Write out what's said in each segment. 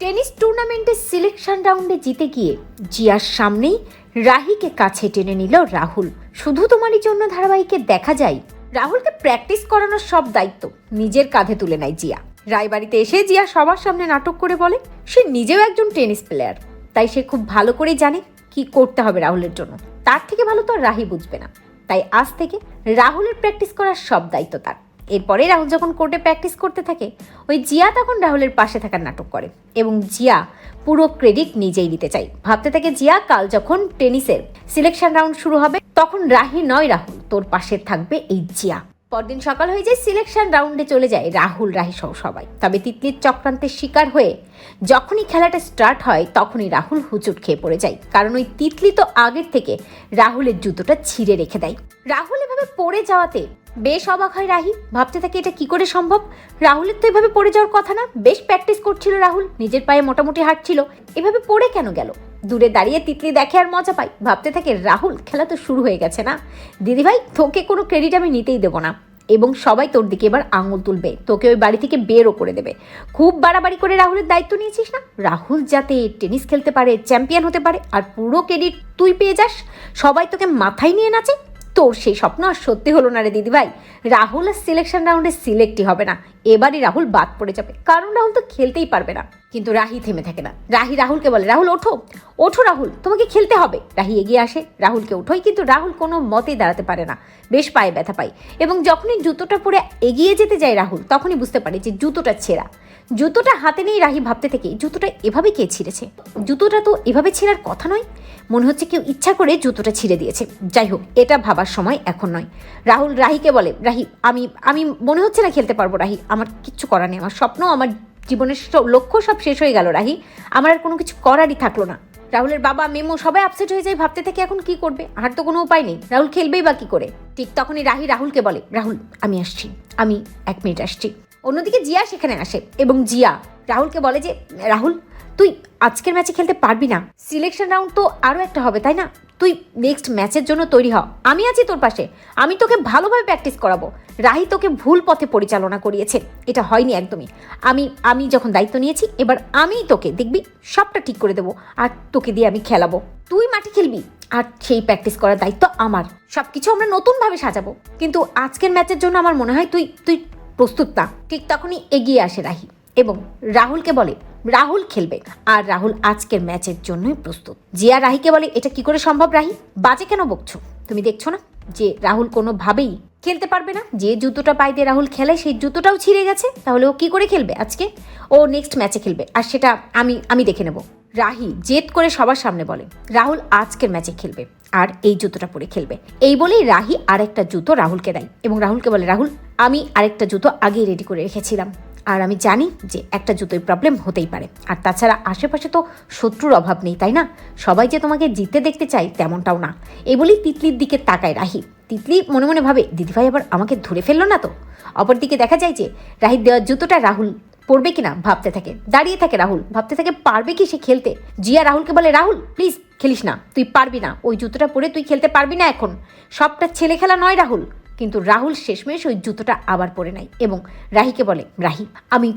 Tennis টুর্নামেন্টের selection রাউন্ডে জিতে গিয়ে জিয়ার সামনেই রাহিকে কাছে টেনে নিল রাহুল। শুধু তোমারই জন্য ধারাবাহিকে দেখা যায় রাহুলকে প্র্যাকটিস করানোর সব দায়িত্ব নিজের কাঁধে তুলে নেয় জিয়া। রায়বাড়িতে এসে জিয়া সবার সামনে নাটক করে বলে সে নিজেও একজন টেনিস প্লেয়ার, তাই সে খুব ভালো করে জানে কি করতে হবে রাহুলের জন্য। তার থেকে ভালো তো আর রাহি বুঝবে না, তাই আজ থেকে রাহুলের প্র্যাকটিস করার সব দায়িত্ব তার। এরপরে রাহুল যখন কোর্টে প্র্যাকটিস করতে থাকে, ওই জিয়া তখন রাহুলের পাশে থাকার নাটক করে এবং জিয়া পুরো ক্রেডিট নিজেই নিতে চাই। ভাবতে থাকে জিয়া, কাল যখন টেনিসের সিলেকশন রাউন্ড শুরু হবে তখন রাহি নয় রাহুল, তোর পাশে থাকবে এই জিয়া। পরদিন সকাল হয়ে যায়, সিলেকশন রাউন্ডে চলে যায় রাহুল রাহি সহ সবাই। তবে তিতলির চক্রান্তের শিকার হয়ে যখনই খেলাটা স্টার্ট হয় তখনই রাহুল হুচুট খেয়ে পড়ে যায়, কারণ ওই তিতলি তো আগের থেকে রাহুলের জুতোটা ছিঁড়ে রেখে দেয়। রাহুল এভাবে পড়ে যাওয়াতে বেশ অবাক হয় রাহি। ভাবতে থাকে এটা কি করে সম্ভব, রাহুলের তো এভাবে পড়ে যাওয়ার কথা না, বেশ প্র্যাকটিস করছিল রাহুল, নিজের পায়ে মোটামুটি হাঁটছিল, এভাবে পড়ে কেন গেল। দূরে দাঁড়িয়ে তিতলি দেখে আর মজা পায়। ভাবতে থাকে রাহুল খেলা তো শুরু হয়ে গেছে না, দিদিভাই তোকে কোনো ক্রেডিট আমি নিতেই দেবো না, এবং সবাই তোর দিকে এবার আঙুল তুলবে, তোকে ওই বাড়ি থেকে বেরও করে দেবে। খুব বাড়াবাড়ি করে রাহুলের দায়িত্ব নিয়েছিস না, রাহুল যাতে টেনিস খেলতে পারে, চ্যাম্পিয়ন হতে পারে, আর পুরো ক্রেডিট তুই পেয়ে যাস, সবাই তোকে মাথায় নিয়ে নাচে। তোর সেই স্বপ্ন আর সত্যি হলো না রে দিদিভাই, রাহুল আর সিলেকশন রাউন্ডে সিলেক্টই হবে না, এবারই রাহুল বাদ পড়ে যাবে, কারণ রাহুল তো খেলতেই পারবে না। কিন্তু রাহি থেমে থাকে না। রাহি রাহুলকে বলে, রাহুল ওঠো ওঠো রাহুল, তোমাকে খেলতে হবে। রাহি এগিয়ে আসে, রাহুলকে ওঠোই, কিন্তু রাহুল কোনো মতেই দাঁড়াতে পারে না, বেশ পায়ে ব্যথা পায়। এবং যখনই জুতোটা পরে এগিয়ে যেতে যায় রাহুল, তখনই বুঝতে পারে যে জুতোটা ছেঁড়া। জুতোটা হাতে নিয়ে রাহি ভাবতে থেকে জুতোটা এভাবে কে ছিঁড়েছে, জুতোটা তো এভাবে ছেঁড়ার কথা নয়, মনে হচ্ছে কেউ ইচ্ছা করে জুতোটা ছিঁড়ে দিয়েছে। যাই হোক, এটা ভাবার সময় এখন নয়। রাহুল রাহিকে বলে, রাহি আমি মনে হচ্ছে না খেলতে পারবো রাহি, আমার কিচ্ছু করার নেই, আমার স্বপ্ন, আমার জীবনের লক্ষ্য সব শেষ হয়ে গেল রাহি, আমার আর কোনো কিছু করারই থাকলো না। রাহুলের বাবা মেমো সবাই আপসেট হয়ে যায়, ভাবতে থেকে এখন কি করবে, আর তো কোনো উপায় নেই, রাহুল খেলবেই বা কি করে। ঠিক তখনই রাহি রাহুলকে বলে, রাহুল আমি আসছি, আমি 1 মিনিট আসছি। অন্যদিকে জিয়া সেখানে আসে এবং জিয়া রাহুলকে বলে যে, রাহুল তুই আজকের ম্যাচে খেলতে পারবি না, সিলেকশন রাউন্ড তো আরও একটা হবে তাই না, তুই নেক্সট ম্যাচের জন্য তৈরি হ, আমি আছি তোর পাশে, আমি তোকে ভালোভাবে প্র্যাকটিস করাবো। রাহি তোকে ভুল পথে পরিচালনা করিয়েছে, এটা হয়নি একদমই, আমি যখন দায়িত্ব নিয়েছি এবার আমিই তোকে দেখবি সবটা ঠিক করে দেবো, আর তোকে দিয়ে আমি খেলাবো, তুই মাঠে খেলবি, আর সেই প্র্যাকটিস করার দায়িত্ব আমার, সবকিছু আমরা নতুনভাবে সাজাবো, কিন্তু আজকের ম্যাচের জন্য আমার মনে হয় তুই প্রস্তুত না। ঠিক তখনই এগিয়ে আসে রাহি এবং রাহুলকে বলে রাহুল খেলবে, আর রাহুল আজকের ম্যাচের জন্যই প্রস্তুত। জিয়া রাহিকে বলে, এটা কি করে সম্ভব রাহি, বাজে কেন বকছো, তুমি দেখছো না যে রাহুল কোনোভাবেই খেলতে পারবে না, যে জুতোটা পায়ে দিয়ে রাহুল খেলে সেই জুতোটাও ছিঁড়ে গেছে, তাহলে ও কি করে খেলবে আজকে, ও নেক্সট ম্যাচে খেলবে, আর সেটা আমি দেখে নেব। রাহি জেদ করে সবার সামনে বলে রাহুল আজকের ম্যাচে খেলবে আর এই জুতোটা পরে খেলবে। এই বলেই রাহি আরেকটা জুতো রাহুলকে দেয় এবং রাহুলকে বলে, রাহুল আমি আরেকটা জুতো আগেই রেডি করে রেখেছিলাম, আর আমি জানি যে একটা জুতোয় প্রবলেম হতেই পারে, আর তাছাড়া আশেপাশে তো শত্রুর অভাব নেই তাই না, সবাই যে তোমাকে জিততে দেখতে চাই তেমনটাও না। এই বলেই তিতলির দিকে তাকায় রাহি। তিতলি মনে মনে ভাবে, দিদিভাই আবার আমাকে ধরে ফেললো না তো। অপরদিকে দেখা যায় যে রাহির দেওয়ার জুতোটা রাহুল পড়বে কিনা ভাবতে থাকে, দাঁড়িয়ে থাকে রাহুল, ভাবতে থাকে পারবে কি সে খেলতে। জিয়া রাহুলকে বলে, রাহুল প্লিজ খেলিস না, তুই পারবি না, ওই জুতোটা পরে তুই খেলতে পারবি না, এখন সবটা ছেলে খেলা নয় রাহুল। কিন্তু রাহুল শেষমেশ ওই জুতোটা আবার পরে নেয় এবং রাহিকে বলে, রাহি আমি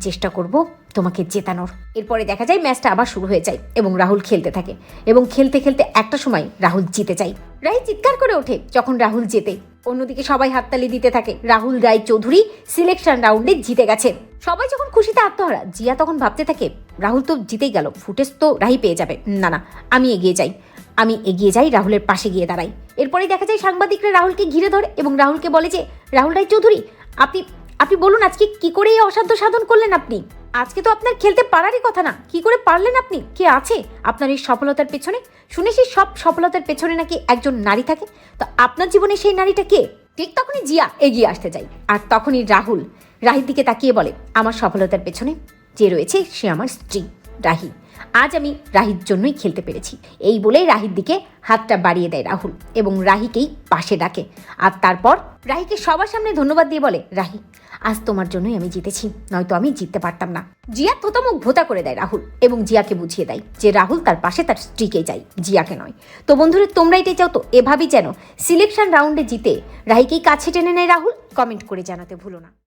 চেষ্টা করব তোমাকে জেতানোর। এরপরে দেখা যায় ম্যাচটা আবার শুরু হয়ে যায় এবং রাহুল খেলতে থাকে এবং খেলতে খেলতে একটা সময় রাহুল জিতে যায়। রাহি চিৎকার করে ওঠে যখন রাহুল জেতে। অন্যদিকে সবাই হাততালি দিতে থাকে, রাহুল রায় চৌধুরী সিলেকশন রাউন্ডে জিতে গেছে। সবাই যখন খুশিতে আত্মহারা, জিয়া তখন ভাবতে থাকে রাহুল তো জিতেই গেল, ফুটেজ তো রাহি পেয়ে যাবে, না আমি এগিয়ে যাই রাহুলের পাশে গিয়ে দাঁড়াই। এরপরেই দেখা যায় সাংবাদিকরা রাহুলকে ঘিরে ধরে এবং রাহুলকে বলে যে, রাহুল রায় চৌধুরী আপনি বলুন আজকে কি করে এই অসাধ্য সাধন করলেন আপনি, আজকে তো আপনার খেলতে পারারই কথা না, কি করে পারলেন আপনি, কে আছে আপনার এই সফলতার পেছনে, শুনেছি সব সফলতার পেছনে নাকি একজন নারী থাকে, তো আপনার জীবনে সেই নারীটা কে। ঠিক তখনই জিয়া এগিয়ে আসতে যায়, আর তখনই রাহুল রাহির দিকে তাকিয়ে বলে, আমার সফলতার পেছনে যে রয়েছে সে আমার স্ত্রী রাহি, আজ আমি রাহির জন্যই খেলতে পেরেছি। এই বলেই রাহির দিকে হাতটা বাড়িয়ে দেয় রাহুল এবং রাহিকেই পাশে ডাকে, আর তারপর রাহিকে সবার সামনে ধন্যবাদ দিয়ে বলে, রাহি আজ তোমার জন্যই আমি জিতেছি, নয়তো আমি জিততে পারতাম না। জিয়া থতমুখ ভোতা করে দেয় রাহুল এবং জিয়াকে বুঝিয়ে দেয় যে রাহুল তার পাশে তার স্ত্রীকেই চাই, জিয়াকে নয়। তো বন্ধুরা তোমরা এটাই চাও তো এভাবেই যেন সিলেকশন রাউন্ডে জিতে রাহিকেই কাছে টেনে নেয় রাহুল, কমেন্ট করে জানাতে ভুলো না।